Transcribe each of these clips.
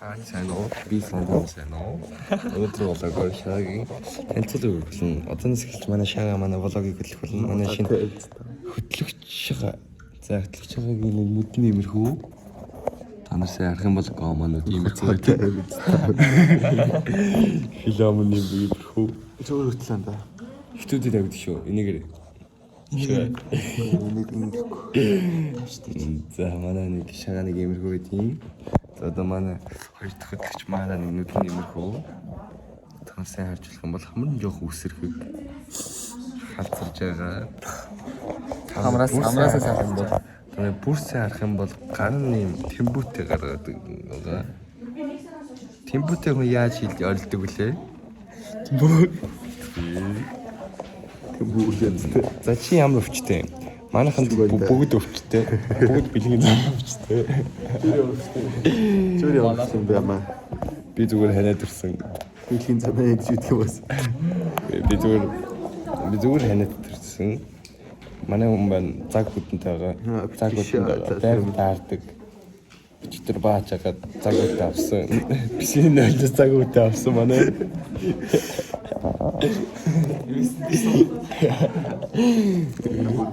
сайн уу? Би сайн уу? Өнөөдөр влогоор шаагийн танилцуулга өгүүлэн. Одооноос эхэлж манай шаага манай влогийг хөтлөх болно. Манай шинэ хөтлөгч шаага. За хөтлөгч шаагийн нүдний имерхүү. Та нар сайн харах юм бол гомонууд имерхүү байдаг. Хиломны имерхүү. Зөв хөтлөн да. Хитүүдэд авдаг шүү. Энийгээр. За манай нэг шагаа нэг имерхүү байдیں۔ Одоо манай хоёр дахь хөтлөгч манай нэг нүдний имерхүү. Та сайн харж болох юм бол хамар нь жоох үсэрхэг халзарж байгаа. Амраас сайхан юм бол тэгээ бүр сайн харах юм бол гарын юм тембүүтэй гаргадаг байгаа. Тембүүтэй хүн яаж ойлдог вүлээ? За чи ямар өвчтэй? Манайханд бүгд өвчтэй. Бүгд бэлгийн зам өвчтэй. Чүр явуулсан баймаа. Би зүгээр ханиад ирсэн. Бэлгийн замаа гэж үтгэв бас. Би зүгээр ханиад ирсэн. Манай хүн байна цаг хүтэнтэй байгаа. Цаг хүтэнтэй байгаа. Таардаг. Өчтөр баач агаад цаг хүтэ авсан. Бисийн нөлөөс цаг хүтэ авсан манай.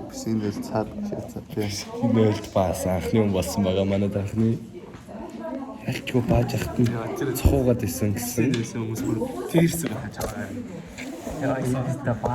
Бисийн цаад Нөлд баас анхны хүн болсон байгаа манай анхны. Ялчгүй бааж ахт нь цохуугаад исэн гэсэн. тэрсэн хүмүүс бүр тэрсэн байж байгаа. Яа